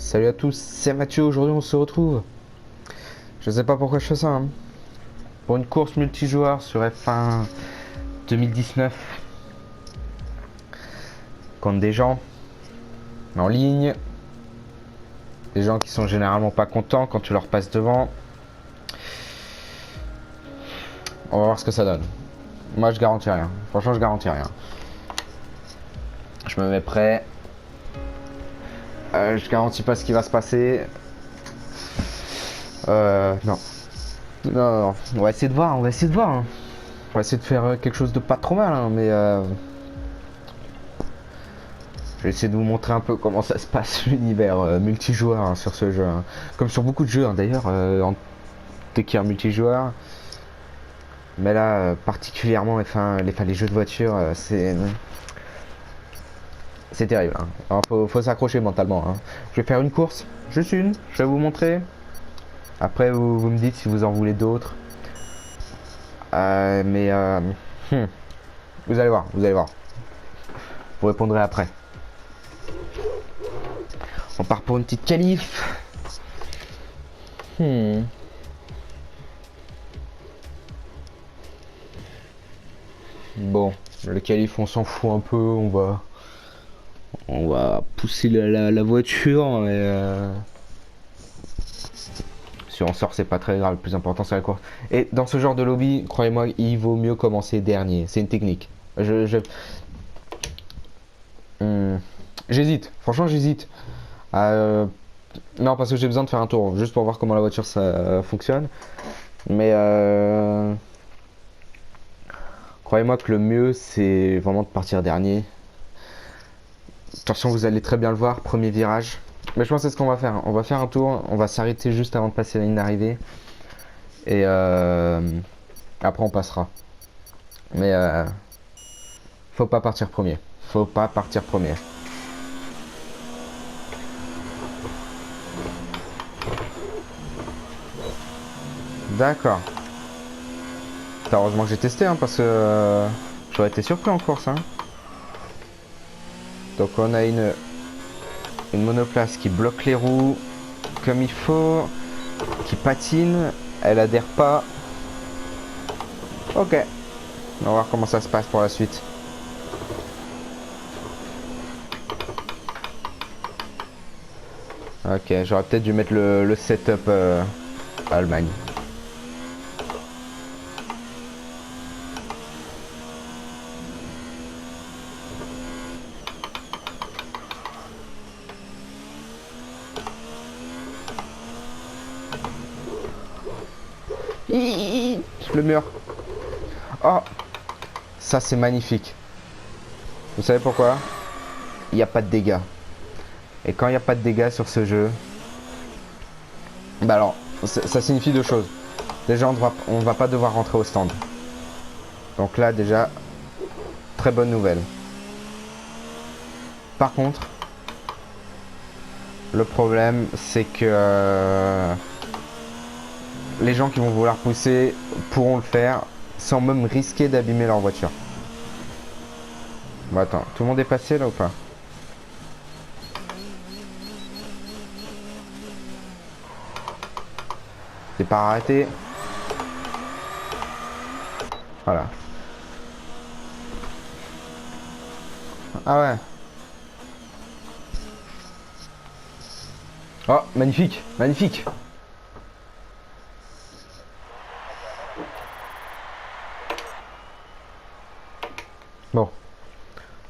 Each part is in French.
Salut à tous, c'est Mathieu. Aujourd'hui on se retrouve. Je sais pas pourquoi je fais ça, hein. Pour une course multijoueur sur F1 2019 contre des gens en ligne. Des gens qui sont généralement pas contents quand tu leur passes devant. On va voir ce que ça donne. Moi je garantis rien. Franchement je garantis rien. Je me mets prêt. Je garantis pas ce qui va se passer. Non. Non. On va essayer de voir, on va essayer de voir, hein. On va essayer de faire quelque chose de pas trop mal, hein, mais je vais essayer de vous montrer un peu comment ça se passe l'univers multijoueur, hein, sur ce jeu, hein. Comme sur beaucoup de jeux, hein, d'ailleurs, dès qu'il y a un multijoueur. Mais là, particulièrement, les jeux de voiture, c'est terrible, hein. Alors, faut s'accrocher mentalement, hein. Je vais faire une course, juste une, je vais vous montrer. Après, vous me dites si vous en voulez d'autres. Mais vous allez voir, vous allez voir. Vous répondrez après. On part pour une petite qualif. Bon, le qualif, on s'en fout un peu. On va pousser la voiture. Et si on sort, c'est pas très grave. Le plus important, c'est la course. Et dans ce genre de lobby, croyez-moi, il vaut mieux commencer dernier. C'est une technique. J'hésite. Franchement, j'hésite. Non, parce que j'ai besoin de faire un tour, juste pour voir comment la voiture ça fonctionne. Mais croyez-moi que le mieux, c'est vraiment de partir dernier. Attention, vous allez très bien le voir, premier virage. Mais je pense que c'est ce qu'on va faire. On va faire un tour, on va s'arrêter juste avant de passer la ligne d'arrivée. Et après, on passera. Mais faut pas partir premier. Faut pas partir premier. D'accord. Heureusement que j'ai testé, hein, parce que j'aurais été surpris en course, hein. Donc on a une monoplace qui bloque les roues comme il faut, qui patine, elle adhère pas. Ok, on va voir comment ça se passe pour la suite. Ok, j'aurais peut-être dû mettre le setup Allemagne. Le mur. Oh, ça c'est magnifique. Vous savez pourquoi? Il n'y a pas de dégâts. Et quand il n'y a pas de dégâts sur ce jeu, bah alors, ça signifie deux choses. Déjà, on va pas devoir rentrer au stand. Donc là, déjà, très bonne nouvelle. Par contre, le problème, c'est que les gens qui vont vouloir pousser pourront le faire sans même risquer d'abîmer leur voiture. Bon, attends, tout le monde est passé là ou pas? C'est pas arrêté. Voilà. Ah ouais. Oh, magnifique, magnifique. Bon.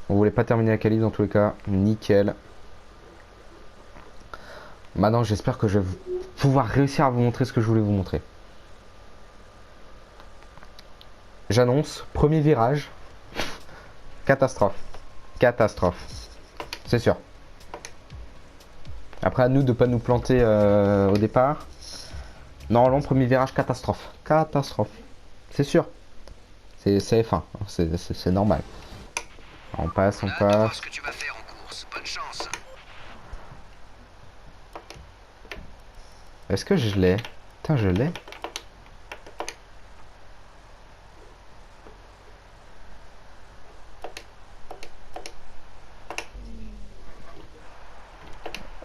On voulait pas terminer la qualif dans tous les cas. Nickel. Maintenant, j'espère que je vais pouvoir réussir à vous montrer ce que je voulais vous montrer. J'annonce, premier virage. Catastrophe. Catastrophe. C'est sûr. Après, à nous de pas nous planter au départ. Normalement, premier virage, catastrophe. Catastrophe. C'est sûr. C'est F1. C'est normal. On passe, on passe. Est-ce que je l'ai? Putain, je l'ai.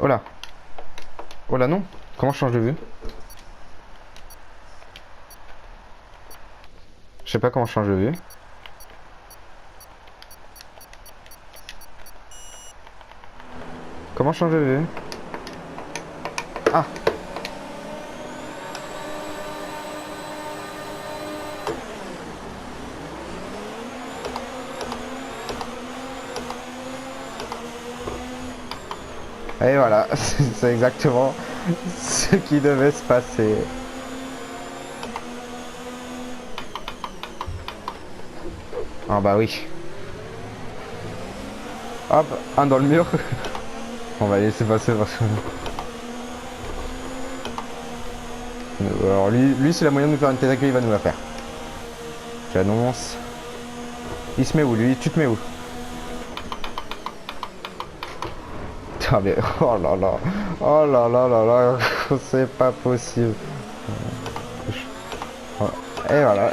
Oh là. Oh là non. Comment je change de vue? Je sais pas comment je change de vue. Comment je change de vue? Ah. Et voilà, c'est exactement ce qui devait se passer. Ah bah oui. Hop, un dans le mur. On va laisser passer parce que... Alors lui c'est la moyen de nous faire une tête à queue, il va nous la faire. J'annonce. Il se met où lui? Tu te mets où? Ah mais oh là là. Oh là là là là. C'est pas possible. Et voilà.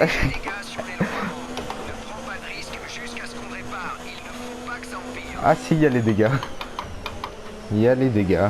Ah si, il y a les dégâts. Il y a les dégâts.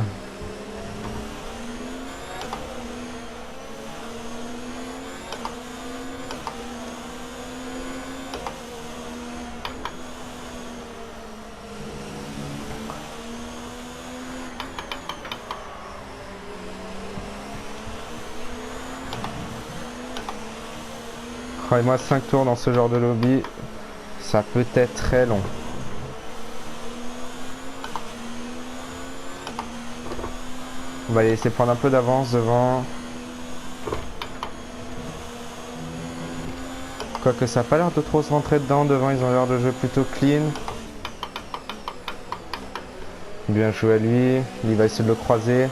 Oh, et moi 5 tours dans ce genre de lobby, ça peut être très long. On va les laisser prendre un peu d'avance devant. Quoique ça n'a pas l'air de trop se rentrer dedans. Devant, ils ont l'air de jouer plutôt clean. Bien joué à lui. Il va essayer de le croiser.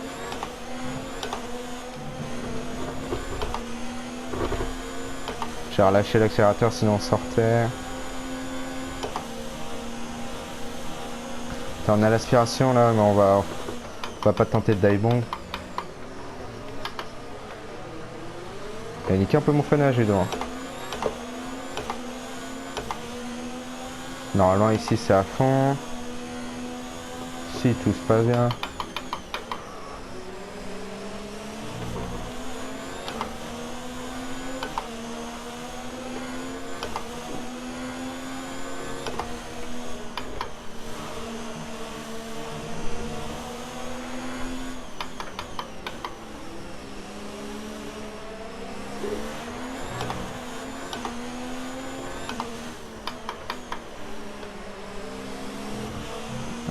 J'ai relâché l'accélérateur sinon on sortait. Attends, on a l'aspiration là, mais on va pas tenter de dive bomb. Il a niqué un peu mon freinage lui devant. Normalement ici c'est à fond. Si tout se passe bien.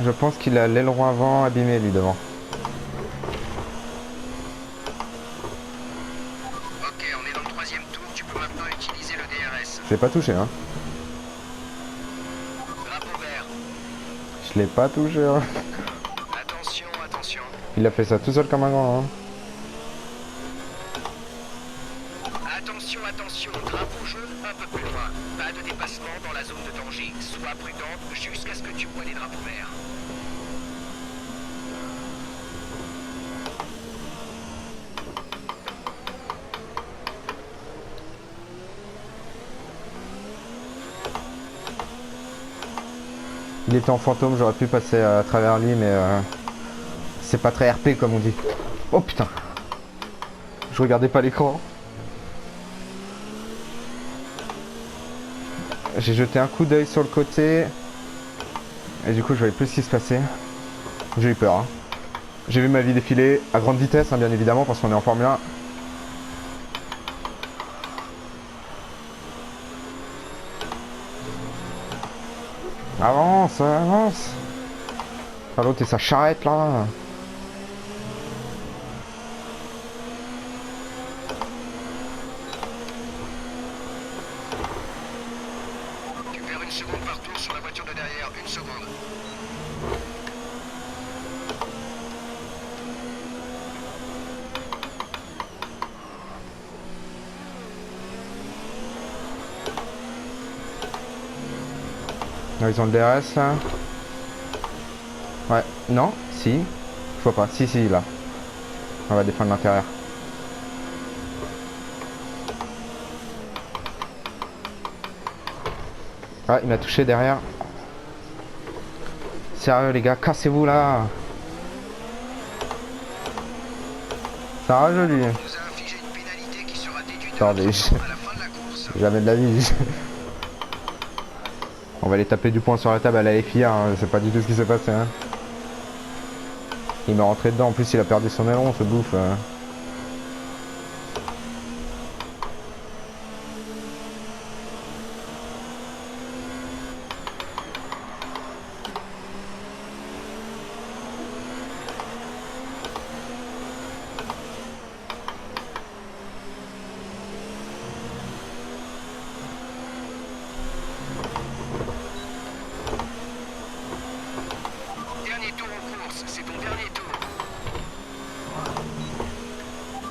Je pense qu'il a l'aileron avant abîmé lui devant. Ok, on est dans le troisième tour, tu peux maintenant utiliser le DRS. Je l'ai pas touché hein. Drapeau vert. Je l'ai pas touché hein. Attention, attention. Il a fait ça tout seul comme un grand hein. Attention, attention, drapeau jaune un peu plus loin. Pas de dépassement dans la zone de danger. Sois prudente jusqu'à ce que tu vois les drapeaux verts. Il était en fantôme, j'aurais pu passer à travers lui, mais c'est pas très RP comme on dit. Oh putain. Je regardais pas l'écran. J'ai jeté un coup d'œil sur le côté. Et du coup je voyais plus ce qui se passait. J'ai eu peur hein. J'ai vu ma vie défiler à grande vitesse hein, bien évidemment parce qu'on est en Formule 1. Avance, avance. Ah, l'autre et sa charrette là. Tu perds une seconde par tour sur la voiture de derrière. Une seconde. Là, ils ont le DRS là. Ouais, non, si. Je vois pas, si, là. On va défendre l'intérieur. Ah, il m'a touché derrière. Sérieux les gars, cassez-vous là. C'est un rageux lui. On nous a infligé une pénalité qui sera déduite de Attendez, notre compte à la fin de la course. jamais de la vie. On va les taper du poing sur la table à la FIA, hein. C'est pas du tout ce qui s'est passé. Hein. Il m'est rentré dedans, en plus il a perdu son aileron, ce bouffe. Dernier tour en course, c'est ton dernier tour.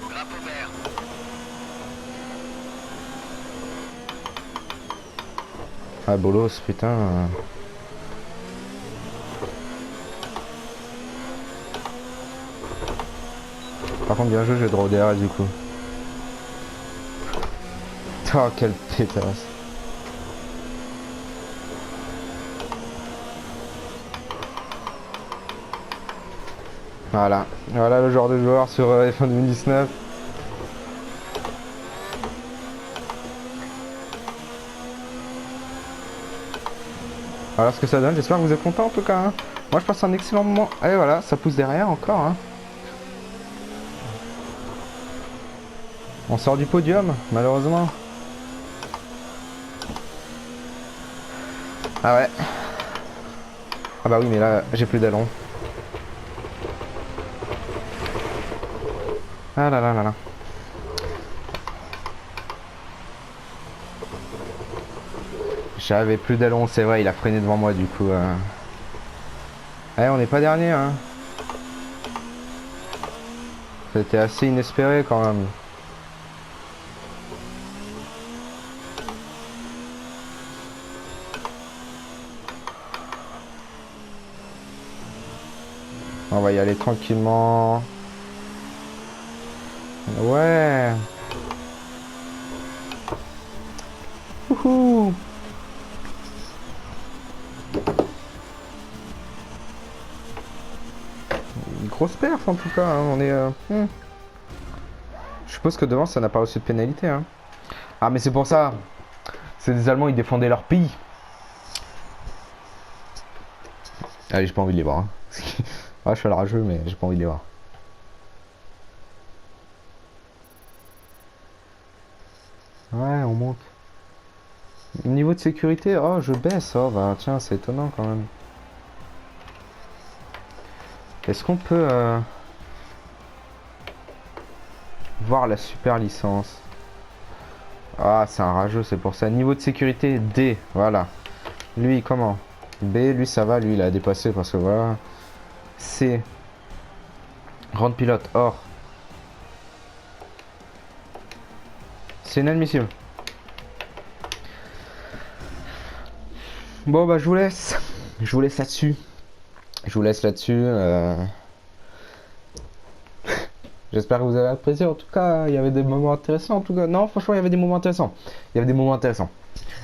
Drapeau vert. Ah bolos, putain. Par contre bien joué, j'ai droit au DRS du coup. Oh quelle pétasse. Voilà, voilà le genre de joueur sur F1 2019. Voilà ce que ça donne, j'espère que vous êtes contents en tout cas. Hein. Moi je passe un excellent moment. Allez voilà, ça pousse derrière encore. Hein. On sort du podium, malheureusement. Ah ouais. Ah bah oui mais là j'ai plus d'allons. Ah là là là là. J'avais plus d'allons, c'est vrai, il a freiné devant moi du coup. Eh, on n'est pas dernier, hein. C'était assez inespéré quand même. On va y aller tranquillement. Ouais. Wouhou. Une grosse perf en tout cas, hein. On est... Je suppose que devant ça n'a pas reçu de pénalité. Hein. Ah mais c'est pour ça. C'est des Allemands, ils défendaient leur pays. Allez, j'ai pas envie de les voir. Hein. Ouais, je suis le rageux, mais j'ai pas envie de les voir. Ouais, on monte. Niveau de sécurité, oh, je baisse. Oh, bah tiens, c'est étonnant quand même. Est-ce qu'on peut voir la super licence? Ah, c'est un rageux, c'est pour ça. Niveau de sécurité, D, voilà. Lui, comment? B, lui, ça va, lui, il a dépassé parce que voilà. C. Rendre pilote, or. C'est inadmissible. Bon, bah, je vous laisse. Je vous laisse là-dessus. Je vous laisse là-dessus. J'espère que vous avez apprécié. En tout cas, il y avait des moments intéressants. En tout cas, non, franchement, il y avait des moments intéressants. Il y avait des moments intéressants.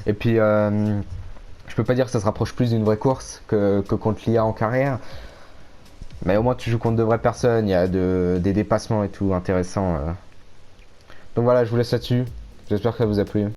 Et puis, je peux pas dire que ça se rapproche plus d'une vraie course que contre l'IA en carrière. Mais au moins, tu joues contre de vraies personnes. Il y a des dépassements et tout intéressants. Donc voilà, je vous laisse là-dessus. J'espère que ça vous a plu.